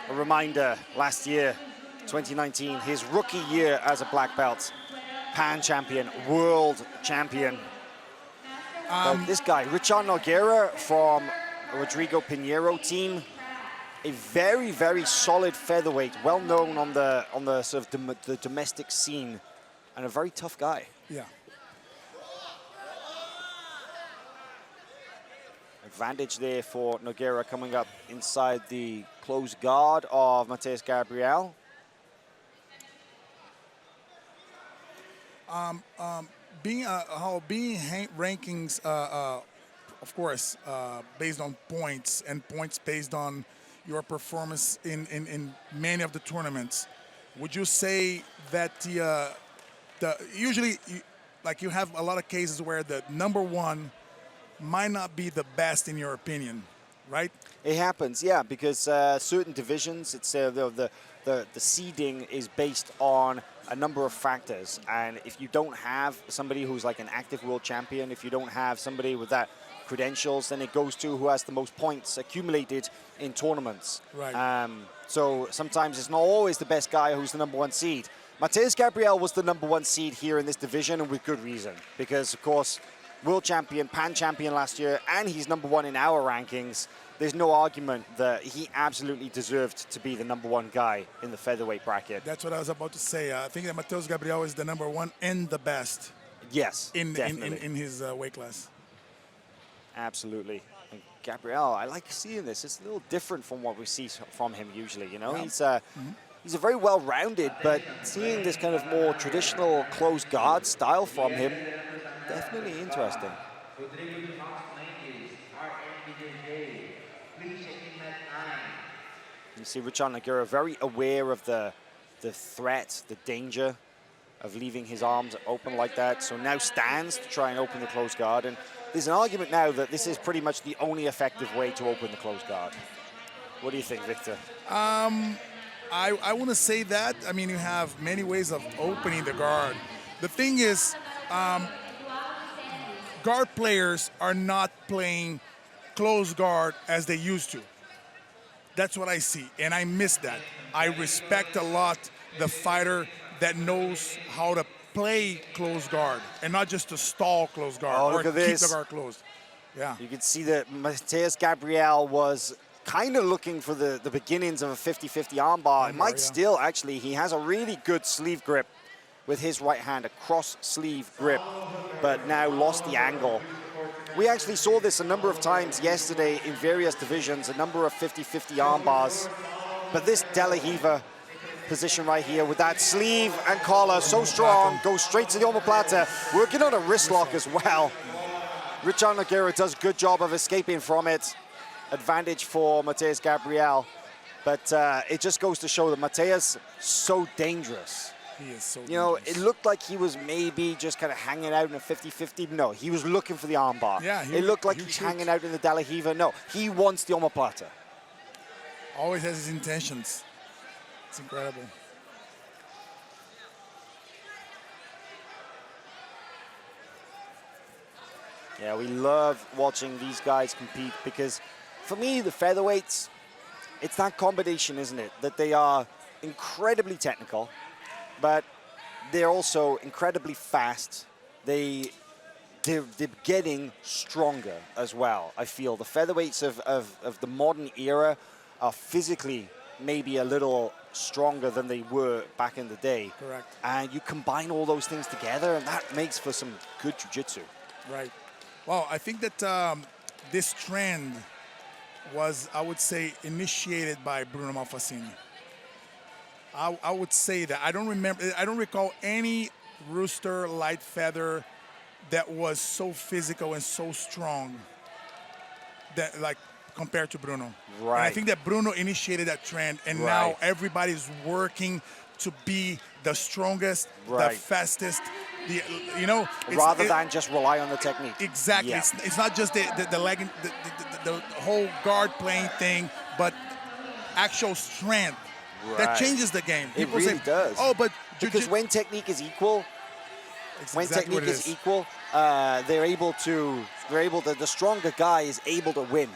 A reminder, last year, 2019, his rookie year as a black belt, pan champion, world champion. But this guy, Richar Nogueira from Rodrigo Pinheiro team, a very, very solid featherweight, well known on the sort of the domestic scene, and a very tough guy. Yeah. Advantage there for Nogueira coming up inside the close guard of Matheus Gabriel. Being rankings, of course, based on points and points based on your performance in many of the tournaments. Would you say that usually like you have a lot of cases where the #1 might not be the best in your opinion, right? It happens, yeah, because certain divisions, it's the seeding is based on a number of factors, and if you don't have somebody who's like an active world champion, if you don't have somebody with that credentials, then it goes to who has the most points accumulated in tournaments. Right. So sometimes it's not always the best guy who's the #1 seed. Matheus Gabriel was the #1 seed here in this division, and with good reason, because of course, world champion, pan champion last year, and he's #1 in our rankings. There's no argument that he absolutely deserved to be the #1 guy in the featherweight bracket. That's what I was about to say. I think that Matheus Gabriel is the #1 and the best. Yes, in definitely. in his weight class. Absolutely. And Gabriel, I like seeing this. It's a little different from what we see from him usually. You know, Yeah. he's a very well-rounded, but seeing this kind of more traditional close guard style from him, definitely interesting. You see Richar Nogueira very aware of the threat, the danger of leaving his arms open like that. So now stands to try and open the close guard. And there's an argument now that this is pretty much the only effective way to open the close guard. What do you think, Victor? I want to say that. I mean, you have many ways of opening the guard. The thing is, guard players are not playing close guard as they used to. That's what I see, and I miss that. I respect a lot the fighter that knows how to play close guard and not just to stall close guard or keep the guard closed. Yeah. You can see that Matheus Gabriel was kind of looking for the beginnings of a 50-50 armbar. It might still, actually, he has a really good sleeve grip with his right hand, a cross sleeve grip, but now lost the angle. We actually saw this a number of times yesterday in various divisions, a number of 50-50 arm bars. But this De La Riva position right here with that sleeve and collar so strong, goes straight to the omoplata, working on a wrist lock as well. Richar Nogueira does a good job of escaping from it. Advantage for Matheus Gabriel. But it just goes to show that Matheus so dangerous. He is so dangerous. You know, it looked like he was maybe just kind of hanging out in a 50-50. No, he was looking for the armbar. Yeah, it looked like he's hanging out in the De La Riva. No, he wants the omoplata. Always has his intentions. It's incredible. Yeah, we love watching these guys compete because, for me, the featherweights, it's that combination, isn't it? That they are incredibly technical, but they're also incredibly fast. They're getting stronger as well, I feel. The featherweights of the modern era are physically maybe a little stronger than they were back in the day. Correct. And you combine all those things together, and that makes for some good jiu-jitsu. Right. Well, I think that this trend was, I would say, initiated by Bruno Malfacini. I would say that. I don't recall any rooster light feather that was so physical and so strong that, like, compared to Bruno. Right. And I think that Bruno initiated that trend, and now everybody's working to be the strongest, the fastest, you know. Rather than just rely on the technique. Exactly. Yeah. It's not just the leg, the whole guard playing thing, but actual strength. Right. That changes the game. People really does. Oh, but because when technique is equal, they're able to. The stronger guy is able to win.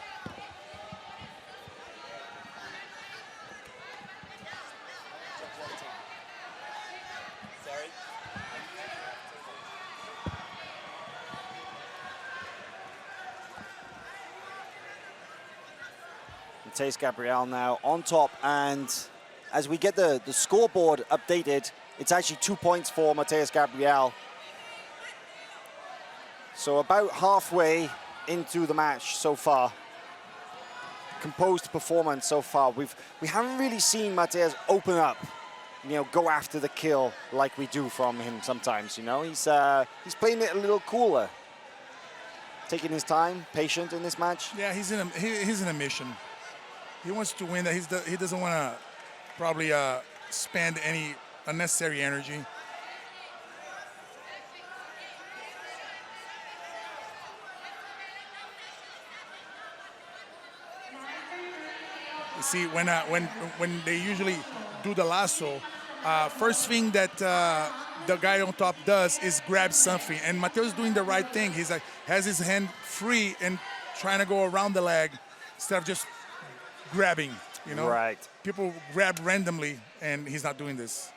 Matheus Gabriel now on top, and as we get the scoreboard updated, it's actually 2 points for Matheus Gabriel. So about halfway into the match so far. Composed performance so far. We haven't really seen Matheus open up, you know, go after the kill like we do from him sometimes, you know. He's playing it a little cooler. Taking his time, patient in this match. Yeah, he's in a mission. He wants to win. That he doesn't want to probably spend any unnecessary energy. You see, when they usually do the lasso, first thing that the guy on top does is grab something, and Matheus is doing the right thing. He's like has his hand free and trying to go around the leg instead of just grabbing. You know, right? People grab randomly, and he's not doing this.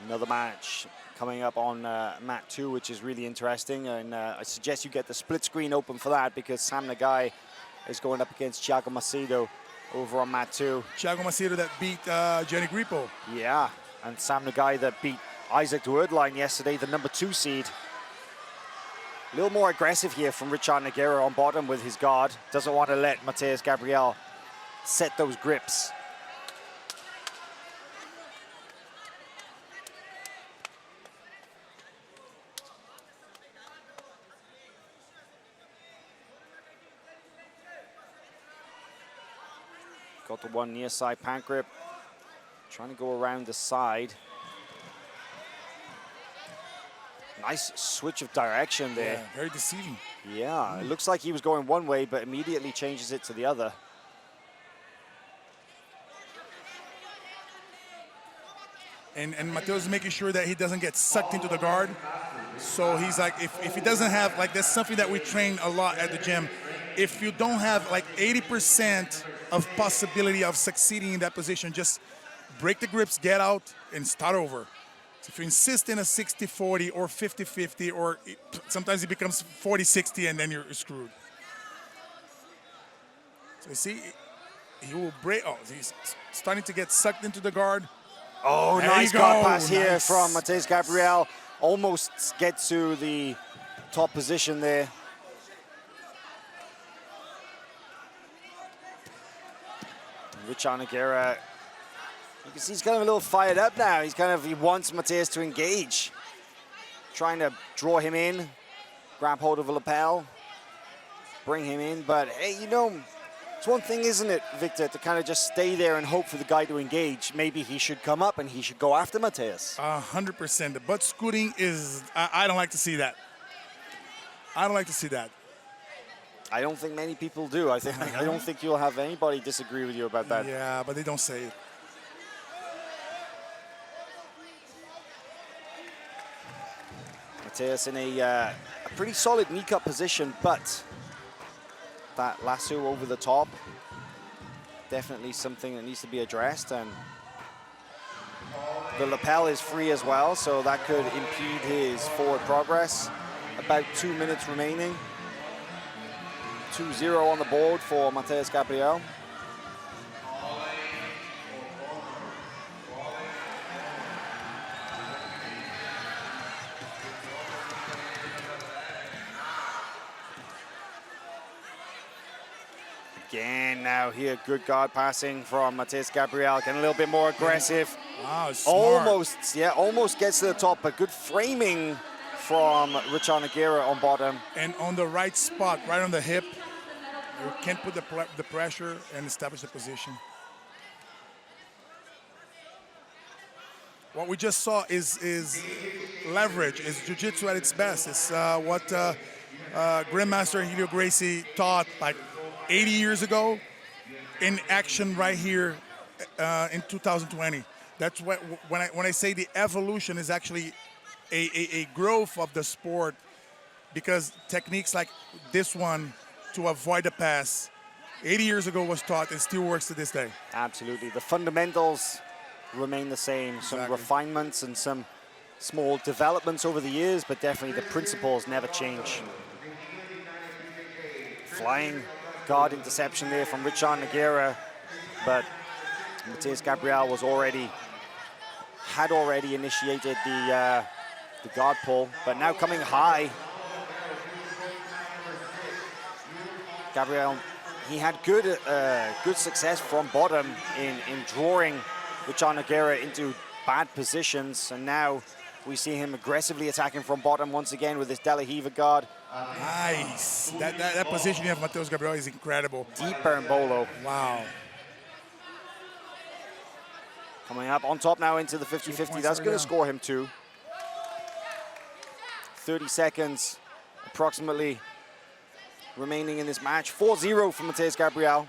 Another match coming up on mat 2, which is really interesting, and I suggest you get the split screen open for that because Sam Nagai is going up against Thiago Macedo over on mat 2. Thiago Macedo that beat Jenny Grippo. Yeah, and Sam Nagai that beat Isaac Duerdline yesterday, the number 2 seed. A little more aggressive here from Richar Nogueira on bottom with his guard. Doesn't want to let Matheus Gabriel set those grips. Got the one near side pant grip. Trying to go around the side. Nice switch of direction there. Yeah, very deceiving. Yeah, it looks like he was going one way, but immediately changes it to the other. And Matheus is making sure that he doesn't get sucked into the guard. So he's like, if he doesn't have, like, that's something that we train a lot at the gym. If you don't have like 80% of possibility of succeeding in that position, just break the grips, get out, and start over. So if you insist in a 60-40 or 50-50, or sometimes it becomes 40-60 and then you're screwed. So you see, he will break. Oh, he's starting to get sucked into the guard. Oh, there nice guard pass here nice. from Matheus Gabriel. Almost gets to the top position there. Richar Nogueira, you can see he's kind of a little fired up now. He wants Matheus to engage. Trying to draw him in, grab hold of a lapel, bring him in. But hey, you know, it's one thing, isn't it, Victor, to kind of just stay there and hope for the guy to engage. Maybe he should come up and he should go after Matheus. 100%. The butt scooting is, I don't like to see that. I don't like to see that. I don't think many people do. I don't think you'll have anybody disagree with you about that. Yeah, but they don't say it. Matheus in a pretty solid knee cut position, but that lasso over the top, definitely something that needs to be addressed. And the lapel is free as well, so that could impede his forward progress. About 2 minutes remaining. 2-0 on the board for Matheus Gabriel. Again now here, good guard passing from Matheus Gabriel, getting a little bit more aggressive. Wow, smart. Almost gets to the top, but good framing from Richar Nogueira on bottom. And on the right spot, right on the hip. You can't put the pressure and establish the position. What we just saw is leverage, is jiu-jitsu at its best. It's what Grandmaster Helio Gracie taught like 80 years ago in action right here in 2020. That's what, when I say the evolution is actually a growth of the sport, because techniques like this one to avoid the pass 80 years ago was taught and still works to this day. Absolutely. The fundamentals remain the same. Some refinements and some small developments over the years, but definitely the principles never change. Flying guard interception there from Richar Nogueira, but Matheus Gabriel had already initiated the guard pull, but now coming high. Gabriel, he had good success from bottom in drawing Richar Nogueira into bad positions, and now we see him aggressively attacking from bottom once again with his De La Riva guard. Nice. That positioning of Matheus Gabriel is incredible. Deep berimbolo. Wow. Coming up on top now into the 50-50. That's going to score him 2. 30 seconds approximately remaining in this match. 4-0 for Matheus Gabriel.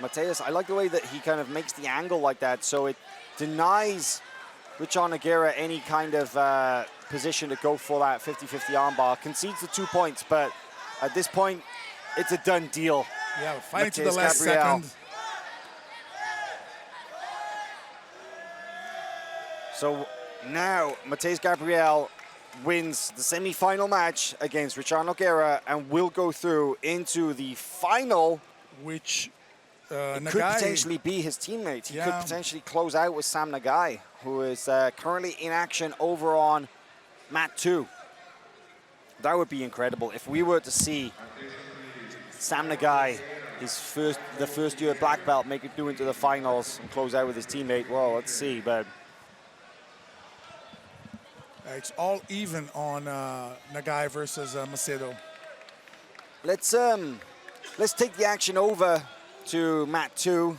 Matheus, I like the way that he kind of makes the angle like that, so it denies Richar Nogueira any kind of position to go for that 50-50 armbar. Concedes the 2 points, but at this point, it's a done deal. Yeah, fighting to the Matheus last Gabriel. second. So now Matheus Gabriel wins the semi-final match against Richar Nogueira and will go through into the final, which could potentially be his teammate. He could potentially close out with Sam Nagai, who is currently in action over on mat 2. That would be incredible if we were to see Sam Nagai, the first year black belt, make it through into the finals and close out with his teammate. Well, let's see, but it's all even on Nagai versus Macedo. Let's take the action over to mat 2.